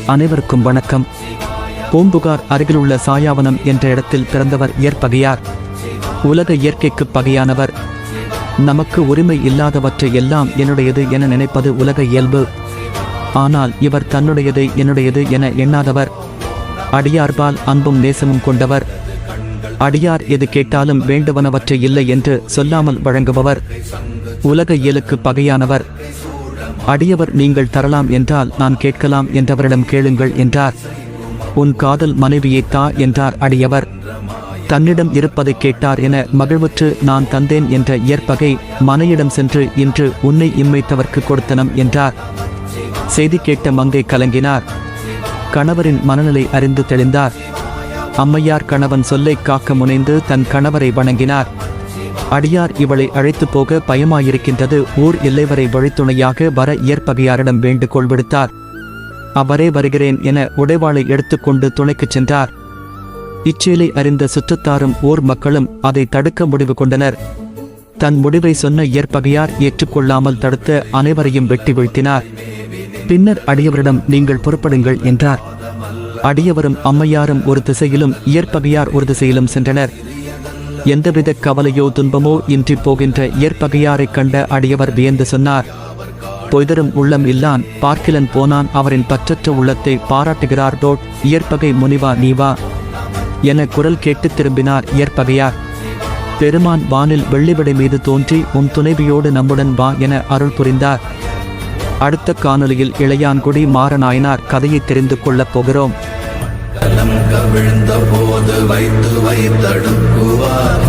அனைவருக்கும் வணக்கம். பூம்புகார் அருகிலுள்ள சாயாவனம் என்ற இடத்தில் பிறந்தவர் ஏற்பகையார். உலக இயற்கைக்கு பகையானவர். நமக்கு உரிமை இல்லாதவற்றை எல்லாம் என்னுடையது என நினைப்பது உலக இயல்பு. ஆனால் இவர் தன்னுடையது என்னுடையது என எண்ணாதவர். அடியார்பால் அன்பும் நேசமும் கொண்டவர். அடியார் எது கேட்டாலும் வேண்டுவனவற்றை இல்லை என்று சொல்லாமல் வழங்குபவர். உலக இயலுக்கு பகையானவர். அடியவர் நீங்கள் தரலாம் என்றால் நான் கேட்கலாம் என்றவரிடம் கேளுங்கள் என்றார். உன் காதல் மனைவியை தா என்றார் அடியவர். தன்னிடம் இருப்பதை கேட்டார் என மகிழ்வுற்று நான் தந்தேன் என்ற ஏற்பகை மனையிடம் சென்று இன்று உன்னை இம்மைத்தவர்க்கு கொடுத்தனம் என்றார். செய்தி கேட்ட மங்கை கலங்கினார். கணவரின் மனநிலை அறிந்து தெளிந்தார். அம்மையார் கணவன் சொல்லை காக்க முனைந்து தன் கணவரை வணங்கினார். அடியார் இவளை அழைத்து போக பயமாயிருக்கின்றது, ஊர் எல்லை வரை வழித்துணையாக வர ஏற்பகையாரிடம் வேண்டுகோள் விடுத்தார். அவரே வருகிறேன் என உடைவாளை எடுத்துக்கொண்டு துணைக்குச் சென்றார். இச்செயலை அறிந்த சுற்றத்தாரும் ஊர் மக்களும் அதை தடுக்க முடிவு கொண்டனர். தன் முடிவை சொன்ன ஏற்பகையார் ஏற்றுக்கொள்ளாமல் தடுத்த அனைவரையும் வெட்டி வீழ்த்தினார். பின்னர் அடியவரிடம் நீங்கள் புறப்படுங்கள் என்றார். அடியவரும் அம்மையாரும் ஒரு திசையிலும் ஏற்பகையார் ஒரு திசையிலும் சென்றனர். எந்தவித கவலையோ துன்பமோ இன்றி போகின்ற ஏற்பகையாரைக் கண்ட அடியவர் வியந்து சொன்னார், பொய்தரும் உள்ளம் இல்லான் பார்க்கிலன் போனான் அவரின் பற்றற்ற உள்ளத்தை பாராட்டுகிறார். ஏற்பகை முனிவா நீவா என குரல் கேட்டு திரும்பினார் ஏற்பகையார். பெருமான் வானில் வெள்ளிவிடை மீது தோன்றி உன் துணைவியோடு நம்முடன் வா என அருள் புரிந்தார். அடுத்த காணொலியில் இளையான்குடி மாறநாயனார் கதையை தெரிந்து கொள்ளப் போகிறோம். கவிழ்ந்த போது வைத்து வைத்தடுக்குவார்.